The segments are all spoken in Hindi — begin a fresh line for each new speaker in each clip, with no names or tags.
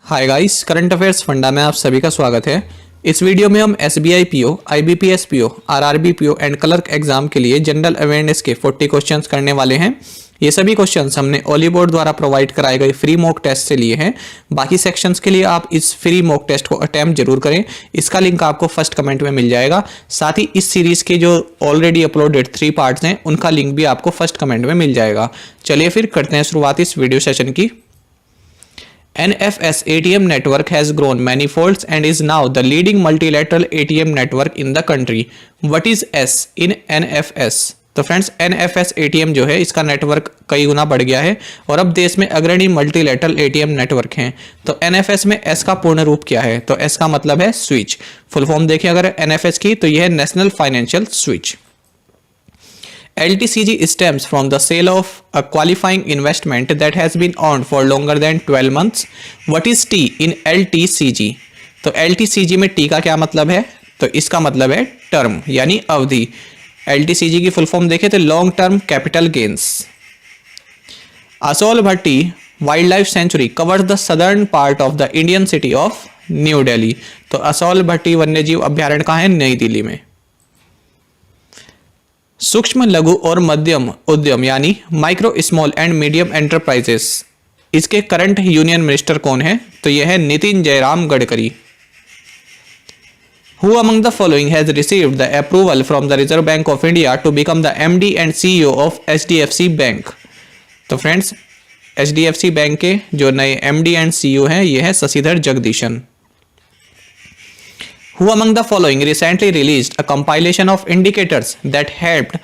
Hi guys, current affairs funda में आप सभी का स्वागत है। इस वीडियो में हम SBI PO, IBPS PO, RRB PO and clerk exam के लिए जनरल अवेयरनेस के 40 क्वेश्चंस करने वाले हैं। ये सभी क्वेश्चंस हमने ओली बोर्ड द्वारा प्रोवाइड कराए गए फ्री मॉक टेस्ट से लिए हैं। बाकी सेक्शंस के लिए आप इस फ्री मॉक टेस्ट को अटेम्प्ट जरूर करें। इसका लिंक आपको फर्स्ट कमेंट में मिल जाएगा। साथ ही इस सीरीज के जो ऑलरेडी अपलोडेड 3 पार्ट्स हैं उनका लिंक भी आपको फर्स्ट कमेंट में मिल जाएगा। चलिए फिर करते हैं शुरुआत इस वीडियो सेशन की। NFS ATM network has grown many folds and is now the leading multilateral ATM network in the country. What is S in NFS? तो फ्रेंड्स NFS ATM जो है इसका नेटवर्क कई गुना बढ़ गया है और अब देश में अग्रणी मल्टीलेटरल ATM नेटवर्क हैं। तो NFS में S का पूर्ण रूप क्या है? तो S का मतलब है स्विच। फुल फॉर्म देखें अगर NFS की तो यह है national financial switch. LTCG stems from the sale of a qualifying investment that has been earned for longer than 12 months. What is T in LTCG? तो LTCG में T का क्या मतलब है? तो इसका मतलब है टर्म यानी अवधि। LTCG की फुल फॉर्म देखें तो long term capital gains. Asola Bhatti wild life sanctuary covers the southern part of the Indian city of New Delhi. तो असोल भट्टी वन्यजीव अभ्यारण्य कहाँ है? नई दिल्ली में। सूक्ष्म लघु और मध्यम उद्यम यानी micro small and medium enterprises, इसके करंट यूनियन मिनिस्टर कौन है? तो यह है Nitin Jairam Gadkari. Who among the following has received the approval from the Reserve Bank of India to become the MD and CEO of HDFC Bank? तो फ्रेंड्स HDFC बैंक के जो नए MD एंड CEO हैं ये है Shashidhar Jagdishan. Who among the following recently released a compilation of indicators that helped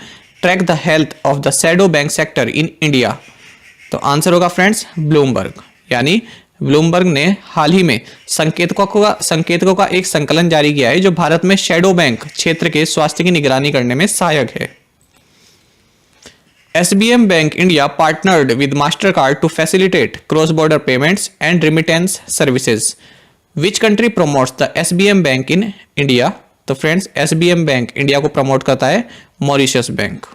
track the health of the shadow bank sector in India? तो आंसर होगा फ्रेंड्स ब्लूमबर्ग। यानी ब्लूमबर्ग ने हाल ही में संकेतकों का एक संकलन जारी किया है जो भारत में शैडो बैंक क्षेत्र के स्वास्थ्य की निगरानी करने में सहायक है। SBM Bank India partnered with MasterCard to facilitate cross-border payments and remittance services. Which country promotes the SBM Bank in India? तो फ्रेंड्स SBM बैंक इंडिया को प्रमोट करता है Mauritius bank.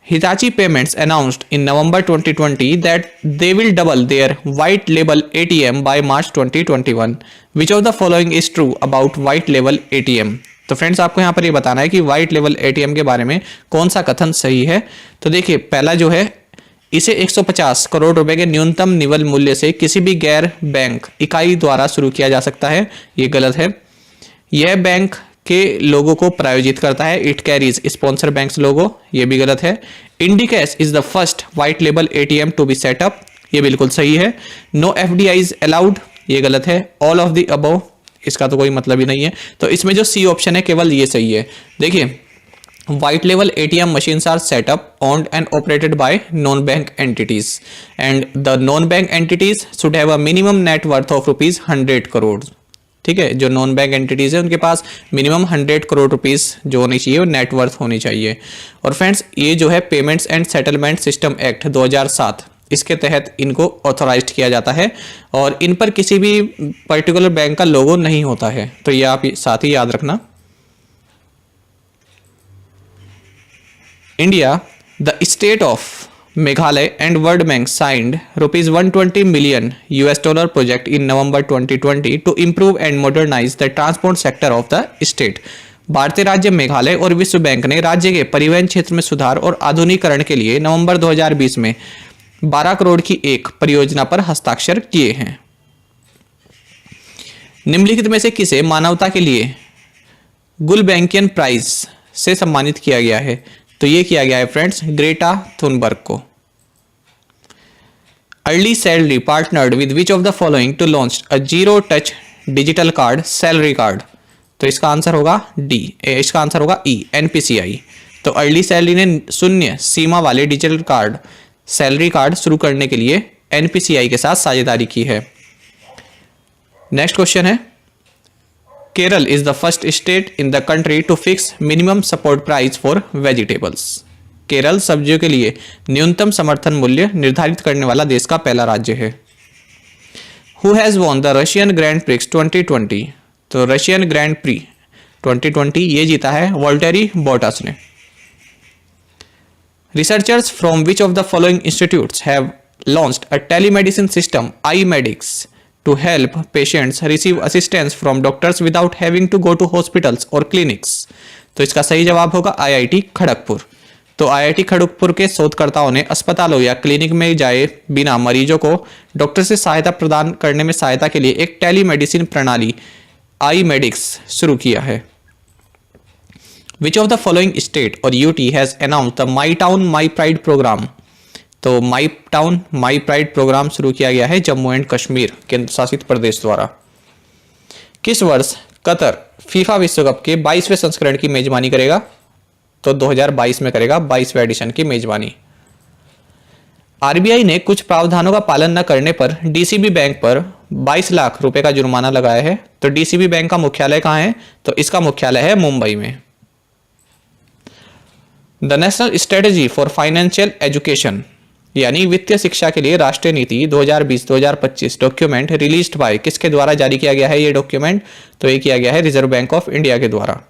Hitachi Payments announced in November 2020 that they will double their white label ATM by March 2021. Which of the following is true about white label ATM? तो फ्रेंड्स आपको यहाँ पर ये बताना है कि व्हाइट लेवल ATM के बारे में कौन सा कथन सही है। तो देखिए पहला जो है इसे 150 करोड़ रुपए के न्यूनतम निवल मूल्य से किसी भी गैर बैंक इकाई द्वारा शुरू किया जा सकता है, ये गलत है। यह बैंक के लोगो को प्रायोजित करता है। It carries sponsor banks logo, ये भी गलत है। Indicash is the first white label ATM to be setup, ये बिल्कुल सही है। नो FDIs अलाउड, ये गलत है। ऑल ऑफ द अबव, इसका तो कोई मतलब ही नहीं है। तो इसमें जो C ऑप्शन है केवल ये सही है। देखिए white label ATM machines are set up, owned and operated by non-bank entities and the non-bank entities should have a minimum net worth of rupees 100 crore. ठीक है, जो नॉन बैंक एंटिटीज है उनके पास मिनिमम 100 करोड़ रुपीस जो होनी चाहिए वो नेट वर्थ होनी चाहिए। और फ्रेंड्स ये जो है payments and settlement system act 2007 इसके तहत इनको ऑथोराइज्ड किया जाता है और इन पर किसी भी पर्टिकुलर बैंक का लोगो नहीं होता है, तो ये आप साथ ही याद रखना। India, the state of Meghalaya and World Bank signed rupees 120 million US dollar project in November 2020 to improve and modernize the transport sector of the state. भारतीय राज्य मेघालय और विश्व बैंक ने राज्य के परिवहन क्षेत्र में सुधार और आधुनिकीकरण के लिए नवंबर 2020 में 12 करोड़ की एक परियोजना पर हस्ताक्षर किए हैं। निम्नलिखित में से किसे मानवता के लिए गुलबैंकियन प्राइज से सम्मानित किया गया है? तो ये किया गया है फ्रेंड्स ग्रेटा थुनबर्ग को। Early salary partnered with which of the following to launch a zero touch digital card salary card? तो इसका आंसर होगा डी, इसका आंसर होगा ई, NPCI। तो अर्ली सैलरी ने शून्य सीमा वाले डिजिटल कार्ड सैलरी कार्ड शुरू करने के लिए NPCI के साथ साझेदारी की है। नेक्स्ट क्वेश्चन है Kerala is the first state in the country to fix minimum support price for vegetables. Kerala सब्जियों के लिए न्यूनतम समर्थन मूल्य निर्धारित करने वाला देश का पहला राज्य है। Who has won the Russian grand prix 2020? तो रशियन ग्रैंड प्री 2020 ये जीता है वोल्टेरी बोटास ने। Researchers from which of the following institutes have launched a telemedicine system, iMedix, to help patients receive assistance from doctors without having to go to hospitals or clinics. तो इसका सही जवाब होगा IIT खड़गपुर। तो IIT खड़गपुर के शोधकर्ताओं ने अस्पतालों या क्लिनिक में जाए बिना मरीजों को डॉक्टर से सहायता प्रदान करने में सहायता के लिए एक टेलीमेडिसिन प्रणाली iMedix शुरू किया है। Which of the following state or UT has announced the My Town My Pride program? तो my town my pride program शुरू किया गया है जम्मू एंड कश्मीर केंद्र शासित प्रदेश द्वारा। किस वर्ष कतर फीफा विश्व कप के 22वें संस्करण की मेजबानी करेगा? तो 2022 में करेगा 22वें एडिशन की मेजबानी। आरबीआई ने कुछ प्रावधानों का पालन न करने पर डीसीबी बैंक पर 22 लाख रुपए का जुर्माना लगाया है। तो डीसीबी बैंक का मुख्यालय कहां है? तो इसका मुख्यालय है मुंबई में। The national strategy for financial education यानी वित्तीय शिक्षा के लिए राष्ट्रीय नीति 2020-2025 डॉक्यूमेंट रिलीज्ड बाय किसके द्वारा जारी किया गया है? ये डॉक्यूमेंट तो ये किया गया है रिजर्व बैंक ऑफ इंडिया के द्वारा।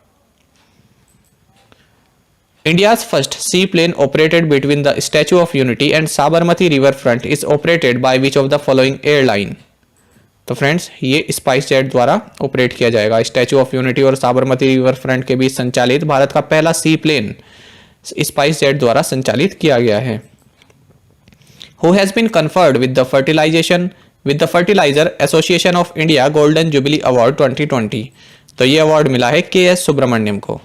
India's first sea plane operated between the Statue of Unity and Sabarmati river front is operated by which of the following airline? तो फ्रेंड्स ये स्पाइस जेट द्वारा ऑपरेट किया जाएगा। स्टैच्यू ऑफ यूनिटी और साबरमती रिवर फ्रंट के बीच संचालित भारत का पहला सी प्लेन स्पाइस जेट द्वारा संचालित किया गया है। Who has been conferred with the Fertilizer Association of India Golden Jubilee Award 2020? तो ये अवार्ड मिला है KS सुब्रमण्यम को।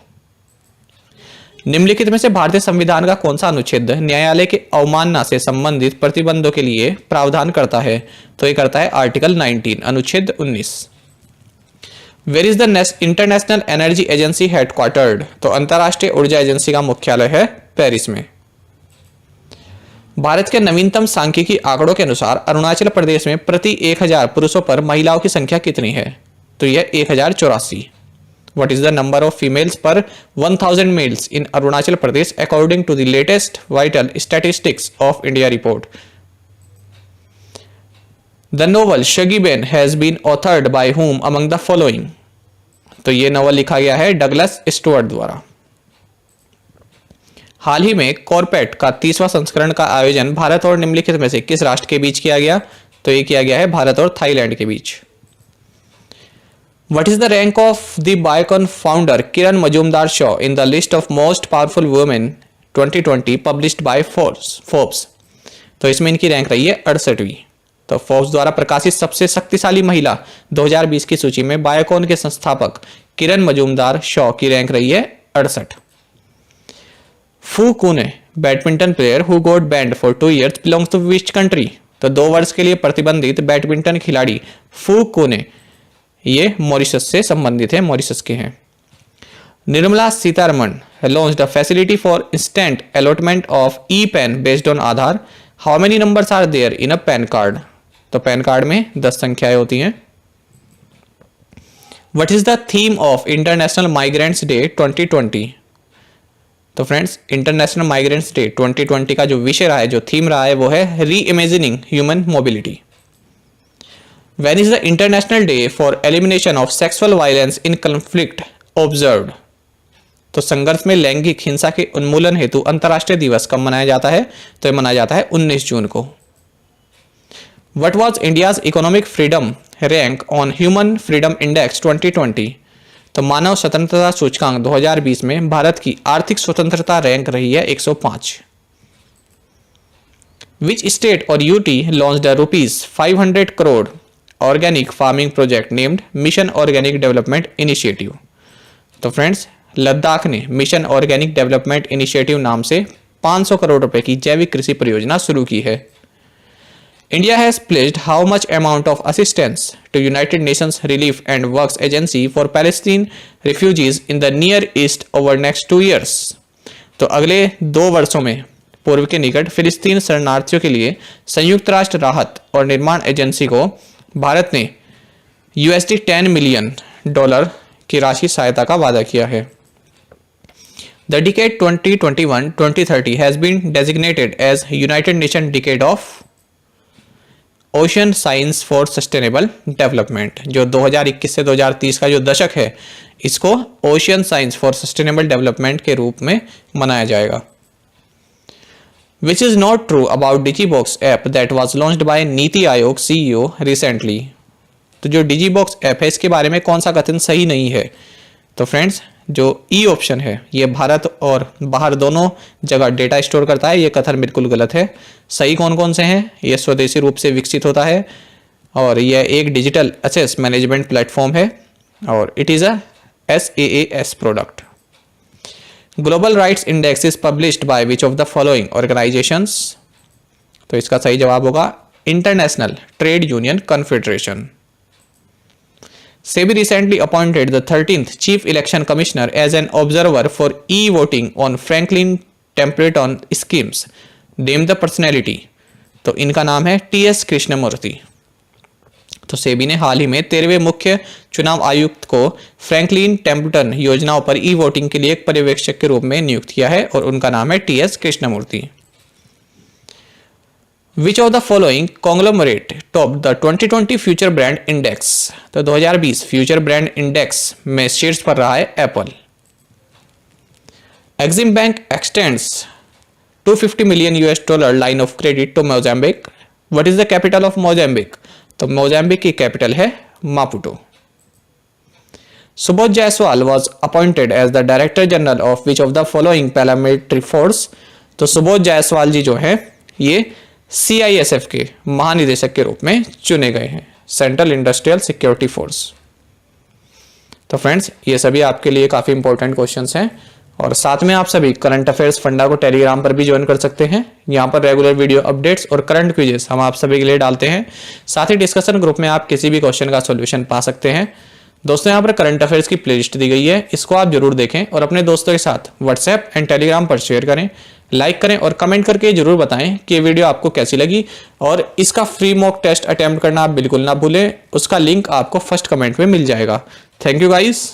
निम्नलिखित में से भारतीय संविधान का कौन सा अनुच्छेद न्यायालय के अवमानना से संबंधित प्रतिबंधों के लिए प्रावधान करता है? तो ये करता है आर्टिकल 19 अनुच्छेद 19। Where is the International Energy Agency headquartered? तो अंतर्राष्ट्रीय ऊर्जा एजेंसी का मुख्यालय है पेरिस में। भारत के नवीनतम सांख्यिकी आंकड़ों के अनुसार अरुणाचल प्रदेश में प्रति 1000 पुरुषों पर महिलाओं की संख्या कितनी है? तो यह 1084। What is the number of females per 1000 males in Arunachal Pradesh according to the latest vital statistics of India report? The novel Shagiben has been authored by whom among the following? तो यह नोवेल लिखा गया है डगलस स्टुअर्ट द्वारा। हाल ही में कॉर्पेट का 30वां संस्करण का आयोजन भारत और निम्नलिखित में से किस राष्ट्र के बीच किया गया? तो ये किया गया है भारत और थाईलैंड के बीच। What is the rank of the Biocon founder Kiran Mazumdar Shaw in the list of most powerful women 2020 published by Forbes? तो इसमें इनकी रैंक रही है 68वीं। तो फोर्ब्स द्वारा प्रकाशित सबसे शक्तिशाली महिला 2020 की सूची में बायोकॉन के संस्थापक किरण मजूमदार शॉ की रैंक रही है 68। Fu Kune badminton player who got banned for 2 years belongs to which country? तो 2 वर्ष के लिए प्रतिबंधित बैडमिंटन खिलाड़ी फू कूने ये मॉरिशस से संबंधित है, मॉरिशस के हैं। Nirmala Sitharaman launched a facility for instant allotment of e PAN based on Aadhaar. How many numbers are there in a PAN card? तो पैन कार्ड में 10 संख्याएं होती हैं। What is the theme of International Migrants Day 2020? तो फ्रेंड्स इंटरनेशनल माइग्रेंट्स डे 2020 का जो विषय रहा है, जो थीम रहा है, वो है री imagining human mobility. When is the international day for elimination of sexual violence in conflict observed? तो संघर्ष में लैंगिक हिंसा के उन्मूलन हेतु अंतर्राष्ट्रीय दिवस कब मनाया जाता है? तो यह मनाया जाता है 19 जून को। What was India's economic freedom rank on human freedom index 2020? तो मानव स्वतंत्रता सूचकांक 2020 में भारत की आर्थिक स्वतंत्रता रैंक रही है 105। विच स्टेट और UT launched ₹500 crore organic farming project named mission organic development initiative? तो फ्रेंड्स लद्दाख ने मिशन ऑर्गेनिक डेवलपमेंट इनिशिएटिव नाम से 500 करोड़ रुपए की जैविक कृषि परियोजना शुरू की है। India has pledged how much amount of assistance to United Nations Relief and Works Agency for Palestine refugees in the Near East over next 2 years? तो अगले 2 वर्षों में पूर्व के निकट फिलिस्तीन शरणार्थियों के लिए संयुक्त राष्ट्र राहत और निर्माण एजेंसी को भारत ने $10 मिलियन की राशि सहायता का वादा किया है। The decade 2021-2030 has been designated as United Nations Decade of ocean science for sustainable development. जो 2021 से 2030 का जो दशक है, इसको ocean science for sustainable development के रूप में मनाया जाएगा। Which is not true about DigiBoxx app that was launched by NITI Aayog CEO recently. तो जो डिजीबॉक्स ऐप है इसके बारे में कौन सा कथन सही नहीं है? तो फ्रेंड्स जो ई ऑप्शन है ये भारत और बाहर दोनों जगह डेटा स्टोर करता है, ये कथन बिल्कुल गलत है। सही कौन कौन से हैं? ये स्वदेशी रूप से विकसित होता है और यह एक डिजिटल एसेस मैनेजमेंट प्लेटफॉर्म है और it is a SaaS product. Global rights index is published by which of the following organisations? तो इसका सही जवाब होगा international trade union confederation. SEBI recently appointed the 13th Chief Election Commissioner as an observer for e-voting on Franklin Templeton schemes. Name the personality. तो इनका नाम है TS कृष्णमूर्ति। तो सेबी ने हाल ही में 13वें मुख्य चुनाव आयुक्त को फ्रैंकलिन टेम्पल्टन योजनाओं पर ई वोटिंग के लिए एक पर्यवेक्षक के रूप में नियुक्त किया है और उनका नाम है TS Krishnamurthy. Which of the following conglomerate topped the 2020 future brand index? तो 2020 फ्यूचर ब्रांड इंडेक्स में शीर्ष पर रहा है Apple. Exim bank extends $250 million line of credit to Mozambique. What is the capital of Mozambique? तो मोजाम्बिक की कैपिटल है Maputo. Subodh Jaiswal was appointed as the director general of which of the following paramilitary force? तो सुबोध जायसवाल जी जो है ये CISF के महानिदेशक के रूप में चुने गए हैं, सेंट्रल इंडस्ट्रियल सिक्योरिटी फोर्स। तो फ्रेंड्स ये सभी आपके लिए काफ़ी इंपॉर्टेंट क्वेश्चंस हैं और साथ में आप सभी करंट अफेयर्स फंडा को टेलीग्राम पर भी ज्वाइन कर सकते हैं। यहाँ पर रेगुलर वीडियो अपडेट्स और करंट क्विजेस हम आप सभी के लिए डालते हैं। साथ ही डिस्कशन ग्रुप में आप किसी भी क्वेश्चन का सॉल्यूशन पा सकते हैं। दोस्तों यहाँ पर करंट अफेयर्स की प्लेलिस्ट दी गई है, इसको आप जरूर देखें और अपने दोस्तों के साथ व्हाट्सएप एंड टेलीग्राम पर शेयर करें, लाइक करें और कमेंट करके जरूर बताएं कि ये वीडियो आपको कैसी लगी। और इसका फ्री मॉक टेस्ट अटेम्प्ट करना आप बिल्कुल ना भूलें, उसका लिंक आपको फर्स्ट कमेंट में मिल जाएगा। Thank you guys.